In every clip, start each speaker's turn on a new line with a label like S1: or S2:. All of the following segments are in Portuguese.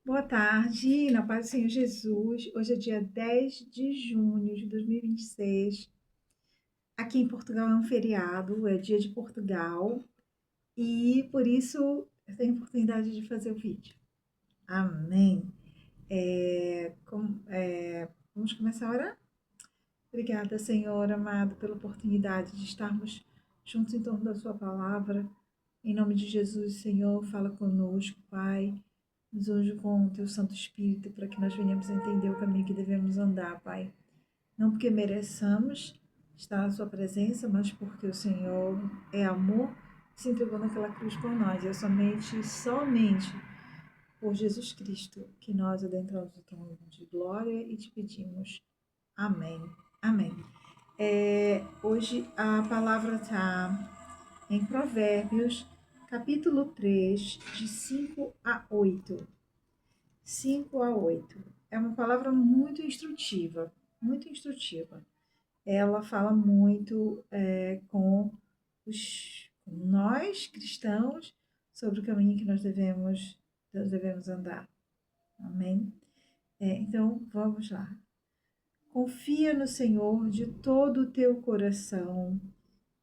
S1: Boa tarde, na paz do Senhor Jesus. Hoje é dia 10 de junho de 2026. Aqui em Portugal é um feriado, é dia de Portugal, e por isso eu tenho a oportunidade de fazer o vídeo. Amém. Vamos começar a orar? Obrigada, Senhor amado, pela oportunidade de estarmos juntos em torno da Sua palavra. Em nome de Jesus, Senhor, fala conosco, Pai. Nos unge com o Teu Santo Espírito para que nós venhamos a entender o caminho que devemos andar, Pai. Não porque mereçamos estar na Sua presença, mas porque o Senhor é amor e se entregou naquela cruz por nós. E é somente por Jesus Cristo que nós adentramos o trono de glória e te pedimos. Amém. Amém. Hoje a palavra está em Provérbios, capítulo 3, de 5 a 8. 5 a 8. É uma palavra muito instrutiva, muito instrutiva. Ela fala muito com nós, cristãos, sobre o caminho que nós devemos andar. Amém? Então, vamos lá. Confia no Senhor de todo o teu coração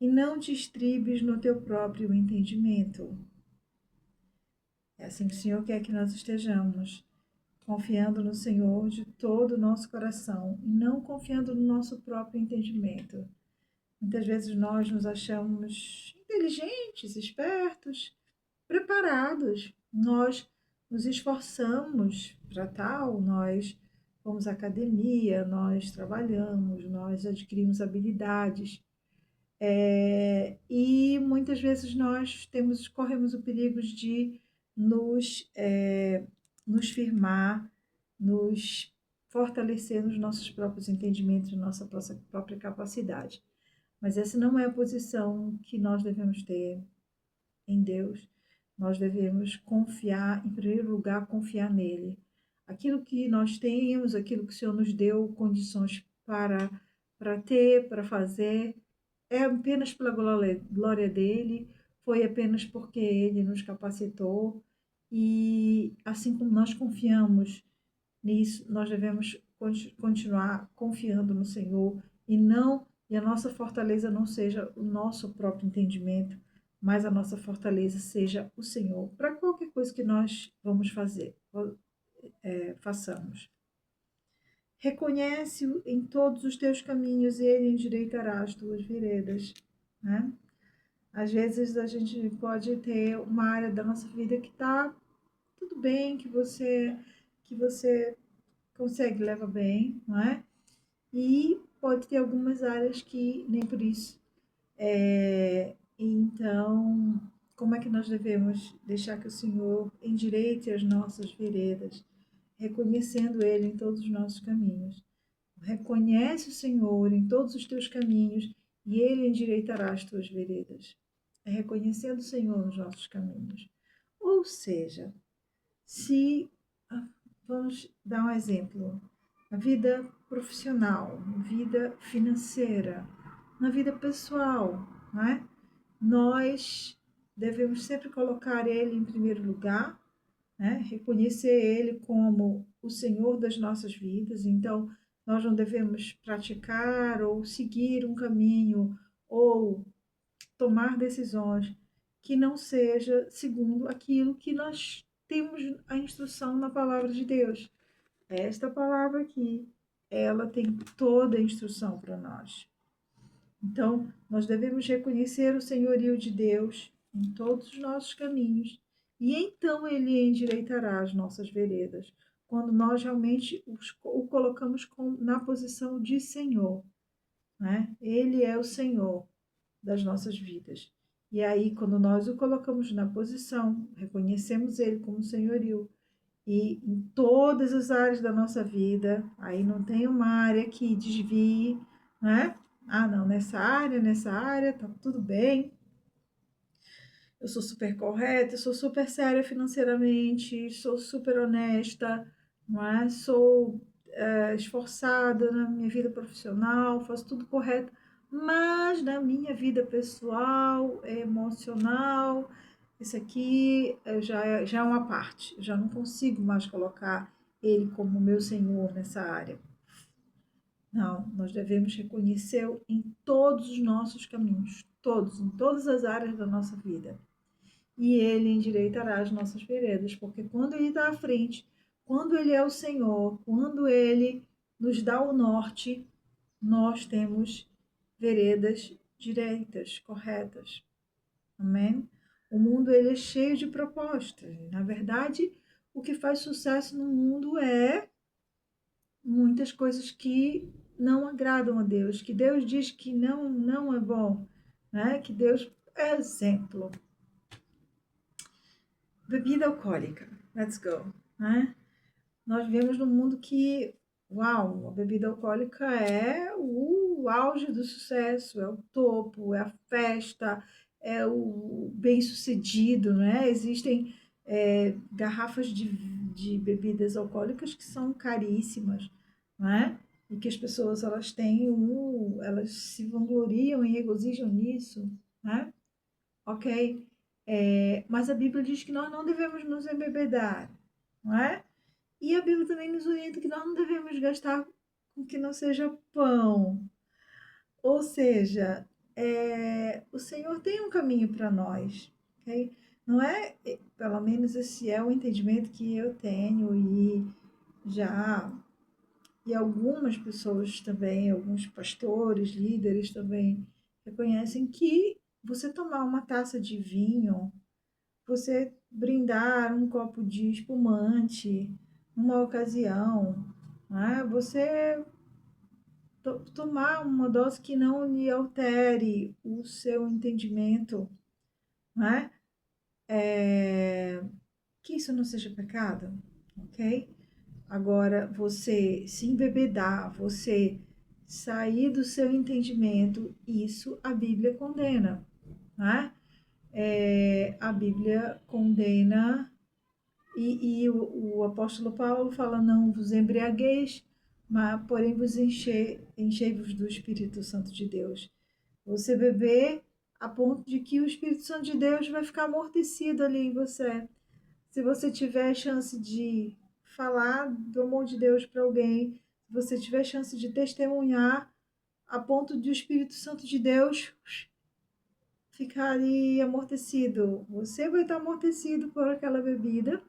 S1: e não te estribes no teu próprio entendimento. É assim que o Senhor quer que nós estejamos, confiando no Senhor de todo o nosso coração e não confiando no nosso próprio entendimento. Muitas vezes nós nos achamos inteligentes, espertos, preparados. Nós nos esforçamos para tal, nós vamos à academia, nós trabalhamos, nós adquirimos habilidades. E muitas vezes nós corremos o perigo de nos firmar, nos fortalecer nos nossos próprios entendimentos, na nossa própria capacidade. Mas essa não é a posição que nós devemos ter em Deus. Nós devemos confiar, em primeiro lugar, confiar nele. Aquilo que nós temos, aquilo que o Senhor nos deu condições para ter, para fazer, é apenas pela glória dele, foi apenas porque ele nos capacitou. E assim como nós confiamos nisso, nós devemos continuar confiando no Senhor e a nossa fortaleza não seja o nosso próprio entendimento, mas a nossa fortaleza seja o Senhor, para qualquer coisa que nós vamos fazer, façamos. Reconhece-o em todos os teus caminhos e ele endireitará as tuas veredas, né? Às vezes a gente pode ter uma área da nossa vida que está tudo bem, que você consegue levar bem, não é? E pode ter algumas áreas que nem por isso. Então, como é que nós devemos deixar que o Senhor endireite as nossas veredas, reconhecendo Ele em todos os nossos caminhos? Reconhece o Senhor em todos os teus caminhos e Ele endireitará as tuas veredas. É reconhecendo o Senhor nos nossos caminhos. Ou seja, se vamos dar um exemplo, na vida profissional, na vida financeira, na vida pessoal, não é? Nós devemos sempre colocar Ele em primeiro lugar, né? Reconhecer Ele como o Senhor das nossas vidas. Então, nós não devemos praticar ou seguir um caminho ou tomar decisões que não seja segundo aquilo que nós temos a instrução na palavra de Deus. Esta palavra aqui, ela tem toda a instrução para nós. Então, nós devemos reconhecer o senhorio de Deus em todos os nossos caminhos, e então Ele endireitará as nossas veredas, quando nós realmente o colocamos na posição de Senhor, né? Ele é o Senhor das nossas vidas. E aí, quando nós o colocamos na posição, reconhecemos Ele como senhorio, e em todas as áreas da nossa vida, aí não tem uma área que desvie, né? Ah, não, nessa área, tá tudo bem. Eu sou super correta, eu sou super séria financeiramente, sou super honesta, não é? Sou esforçada na minha vida profissional, faço tudo correto, mas na minha vida pessoal, emocional, esse aqui já é uma parte, eu já não consigo mais colocar ele como meu Senhor nessa área. Não, nós devemos reconhecê-lo em todos os nossos caminhos, todos, em todas as áreas da nossa vida. E ele endireitará as nossas veredas, porque quando ele está à frente, quando ele é o Senhor, quando ele nos dá o norte, nós temos veredas direitas, corretas. Amém? O mundo ele é cheio de propostas. Na verdade, o que faz sucesso no mundo é muitas coisas que não agradam a Deus, que Deus diz que não é bom, né? Que Deus é exemplo. Bebida alcoólica, let's go, né? Nós vivemos num mundo que, uau, a bebida alcoólica é o auge do sucesso, é o topo, é a festa, é o bem-sucedido, né? Existem garrafas de bebidas alcoólicas que são caríssimas, né? E que as pessoas elas têm elas se vangloriam e regozijam nisso, né? Ok? Mas a Bíblia diz que nós não devemos nos embebedar, não é? E a Bíblia também nos orienta que nós não devemos gastar com que não seja pão. Ou seja, o Senhor tem um caminho para nós, ok? Não é, pelo menos esse é o entendimento que eu tenho já, e algumas pessoas também, alguns pastores, líderes também reconhecem que você tomar uma taça de vinho, você brindar um copo de espumante, numa ocasião, né? Você tomar uma dose que não lhe altere o seu entendimento, né? Que isso não seja pecado, ok? Agora, você se embebedar, você sair do seu entendimento, isso a Bíblia condena, né? A Bíblia condena. E o apóstolo Paulo fala: não vos embriagueis, mas porém vos enchei-vos do Espírito Santo de Deus. Você beber a ponto de que o Espírito Santo de Deus vai ficar amortecido ali em você. Se você tiver chance de falar do amor de Deus para alguém, se você tiver chance de testemunhar, a ponto de o Espírito Santo de Deus ficar ali amortecido, você vai estar amortecido por aquela bebida,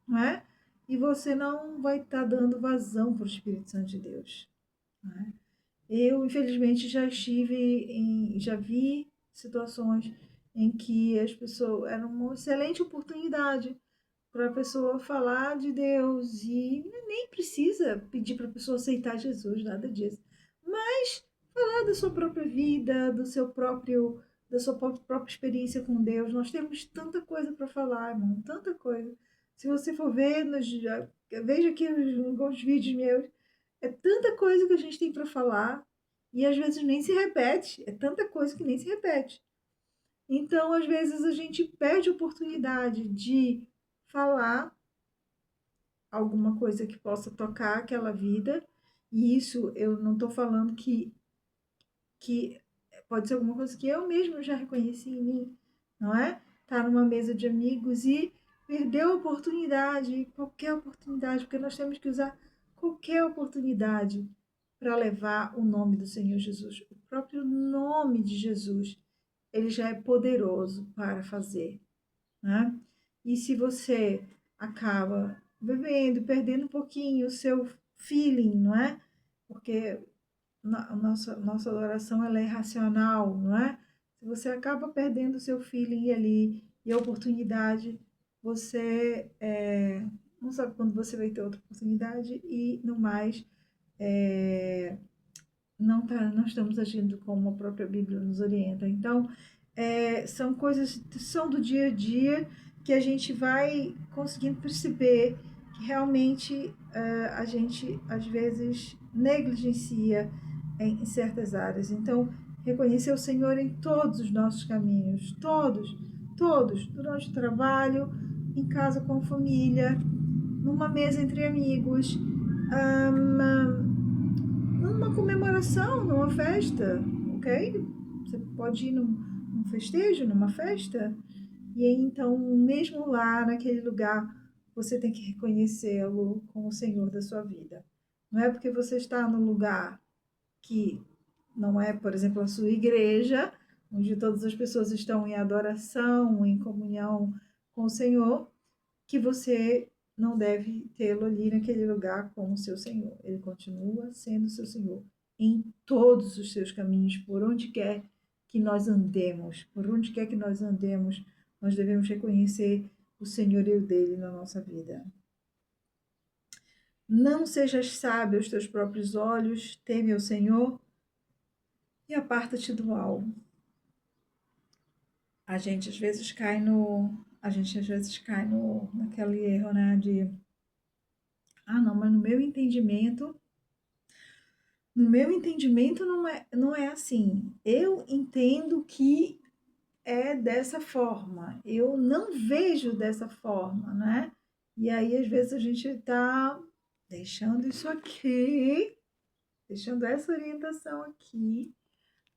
S1: não é? E você não vai estar dando vazão para o Espírito Santo de Deus. Não é? Eu, infelizmente, já vi situações em que as pessoas era uma excelente oportunidade para a pessoa falar de Deus e nem precisa pedir para a pessoa aceitar Jesus, nada disso. Mas falar da sua própria vida, da sua própria experiência com Deus. Nós temos tanta coisa para falar, irmão, tanta coisa. Se você for ver, veja aqui alguns vídeos meus, é tanta coisa que a gente tem para falar e às vezes nem se repete, é tanta coisa que nem se repete. Então, às vezes, a gente perde a oportunidade de falar alguma coisa que possa tocar aquela vida, e isso eu não estou falando que pode ser alguma coisa que eu mesmo já reconheci em mim, não é? Tá numa mesa de amigos e perdeu a oportunidade, qualquer oportunidade, porque nós temos que usar qualquer oportunidade para levar o nome do Senhor Jesus, o próprio nome de Jesus, ele já é poderoso para fazer, né? E se você acaba bebendo, perdendo um pouquinho o seu feeling, não é? Porque nossa adoração ela é irracional, não é? Se você acaba perdendo o seu feeling ali e a oportunidade, você não sabe quando você vai ter outra oportunidade e no mais não estamos agindo como a própria Bíblia nos orienta. Então, são coisas são do dia a dia que a gente vai conseguindo perceber que realmente a gente às vezes negligencia em certas áreas. Então, reconhecer o Senhor em todos os nossos caminhos, todos, durante o trabalho, em casa com a família, numa mesa entre amigos, numa comemoração, numa festa, ok? Você pode ir num festejo, numa festa, E então, mesmo lá, naquele lugar, você tem que reconhecê-lo como o Senhor da sua vida. Não é porque você está no lugar que não é, por exemplo, a sua igreja, onde todas as pessoas estão em adoração, em comunhão com o Senhor, que você não deve tê-lo ali naquele lugar como seu Senhor. Ele continua sendo seu Senhor em todos os seus caminhos, por onde quer que nós andemos, por onde quer que nós andemos, nós devemos reconhecer o senhorio dele na nossa vida. Não sejas sábio aos teus próprios olhos, teme ao Senhor e aparta-te do mal. A gente às vezes cai no naquele erro, né, de não, mas no meu entendimento não é assim. Eu entendo que é dessa forma. Eu não vejo dessa forma, né? E aí às vezes a gente está deixando isso aqui, deixando essa orientação aqui,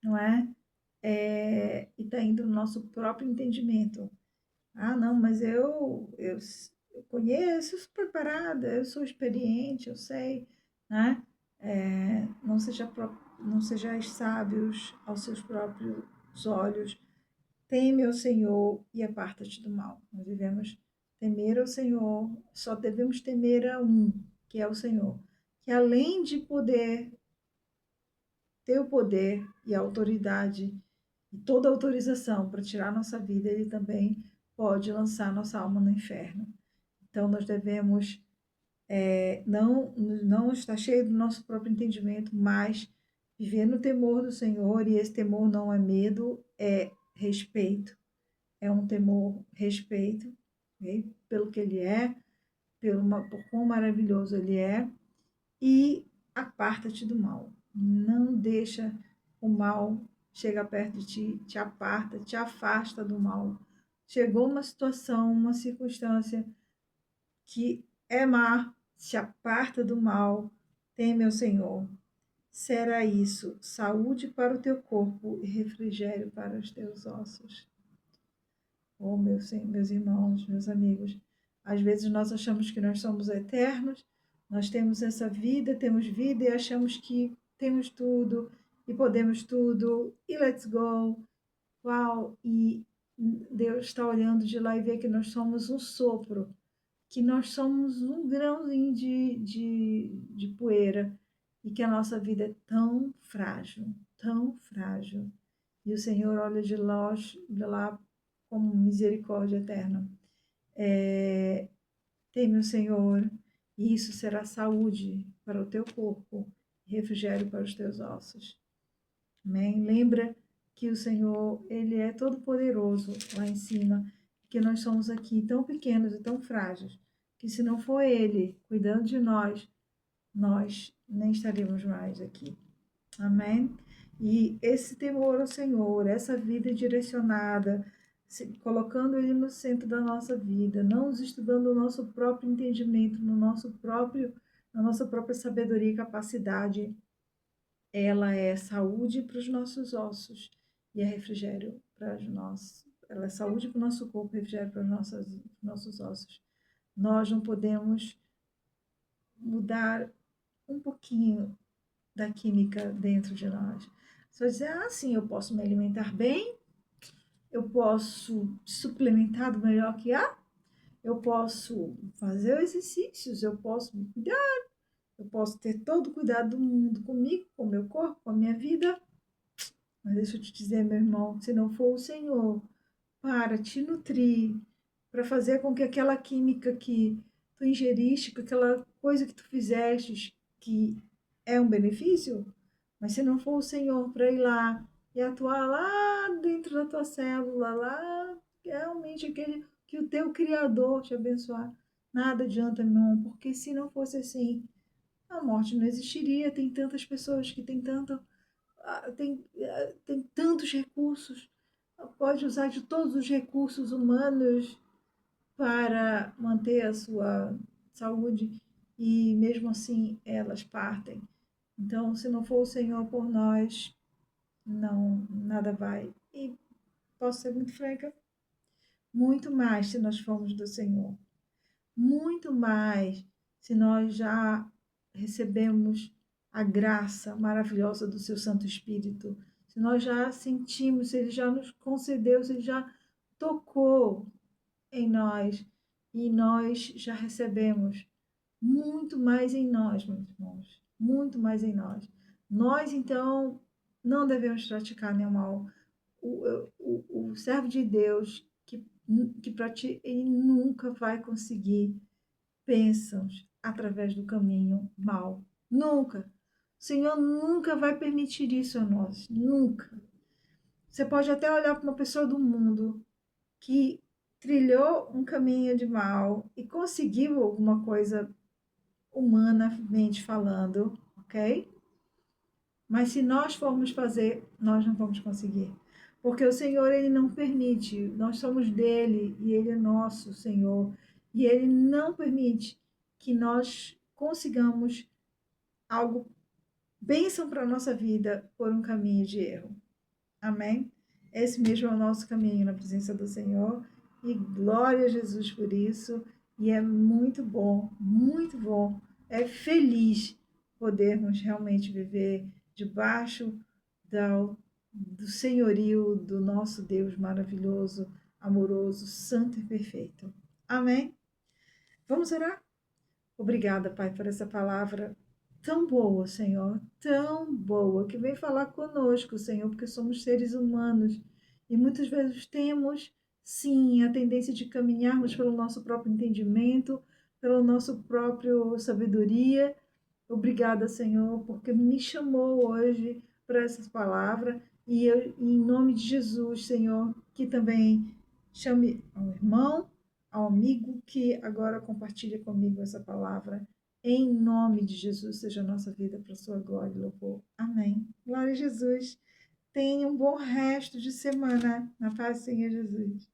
S1: não é? E está indo no nosso próprio entendimento. Não, mas eu conheço, eu sou preparada, eu sou experiente, eu sei, né? Não sejais sábios aos seus próprios olhos, teme ao Senhor e aparta-te do mal. Nós devemos temer ao Senhor, só devemos temer a um, que é o Senhor, que além de ter o poder e a autoridade e toda a autorização para tirar nossa vida, ele também pode lançar nossa alma no inferno. Então, nós devemos não estar cheio do nosso próprio entendimento, mas viver no temor do Senhor, e esse temor não é medo, é respeito. É um temor, respeito, okay? Pelo que ele é, por quão maravilhoso ele é, e aparta-te do mal. Não deixa o mal chegar perto de ti, te aparta, te afasta do mal. Chegou uma situação, uma circunstância que é má, se aparta do mal, teme ao Senhor. Será isso saúde para o teu corpo e refrigério para os teus ossos. Oh, meus irmãos, meus amigos, às vezes nós achamos que nós somos eternos, nós temos essa vida, temos vida e achamos que temos tudo e podemos tudo e let's go. Uau! E Deus está olhando de lá e vê que nós somos um sopro, que nós somos um grãozinho de poeira e que a nossa vida é tão frágil, tão frágil. E o Senhor olha de lá como misericórdia eterna. Teme o Senhor, e isso será saúde para o teu corpo, refrigério para os teus ossos. Amém? Lembra que o Senhor, Ele é todo poderoso lá em cima, que nós somos aqui tão pequenos e tão frágeis, que se não for Ele cuidando de nós nem estaríamos mais aqui. Amém? E esse temor ao Senhor, essa vida direcionada, colocando Ele no centro da nossa vida, não nos estudando o nosso próprio entendimento, na nossa própria sabedoria e capacidade, ela é saúde para os nossos ossos e é refrigério para os nossos. Ela é saúde para o nosso corpo, refrigério para os nossos ossos. Nós não podemos mudar um pouquinho da química dentro de nós. Você vai dizer, sim, eu posso me alimentar bem, eu posso suplementar do melhor que há, eu posso fazer exercícios, eu posso me cuidar, eu posso ter todo o cuidado do mundo comigo, com o meu corpo, com a minha vida. Mas deixa eu te dizer, meu irmão, se não for o Senhor para te nutrir, para fazer com que aquela química que tu ingeriste, com aquela coisa que tu fizeste, que é um benefício, mas se não for o Senhor para ir lá e atuar lá dentro da tua célula, lá realmente aquele que o teu Criador te abençoar, nada adianta, meu irmão, porque se não fosse assim, a morte não existiria. Tem tantas pessoas que têm tem tantos recursos, pode usar de todos os recursos humanos para manter a sua saúde e mesmo assim elas partem. Então, se não for o Senhor por nós, não, nada vai. E posso ser muito franca, muito mais se nós formos do Senhor, muito mais se nós já recebemos a graça maravilhosa do seu Santo Espírito, se nós já sentimos, se ele já nos concedeu, se ele já tocou em nós e nós já recebemos muito mais em nós, meus irmãos, muito mais em nós. Nós, então, não devemos praticar nenhum mal. O servo de Deus que pratica, ele nunca vai conseguir bênçãos através do caminho mal. Nunca. O Senhor nunca vai permitir isso a nós. Nunca. Você pode até olhar para uma pessoa do mundo que trilhou um caminho de mal e conseguiu alguma coisa humanamente falando, ok? Mas se nós formos fazer, nós não vamos conseguir. Porque o Senhor, ele não permite. Nós somos dele e ele é nosso Senhor. E ele não permite que nós consigamos algo, bênção para a nossa vida, por um caminho de erro. Amém? Esse mesmo é o nosso caminho na presença do Senhor. E glória a Jesus por isso. E é muito bom, é feliz podermos realmente viver debaixo do senhorio do nosso Deus maravilhoso, amoroso, santo e perfeito. Amém? Vamos orar? Obrigada, Pai, por essa palavra tão boa, Senhor, tão boa, que vem falar conosco, Senhor, porque somos seres humanos e muitas vezes temos, sim, a tendência de caminharmos pelo nosso próprio entendimento, pelo nosso próprio sabedoria. Obrigada, Senhor, porque me chamou hoje para essa palavra e eu, em nome de Jesus, Senhor, que também chame ao irmão, ao amigo que agora compartilha comigo essa palavra. Em nome de Jesus, seja a nossa vida para a sua glória e louvor. Amém. Glória a Jesus. Tenha um bom resto de semana. Na paz do Senhor Jesus.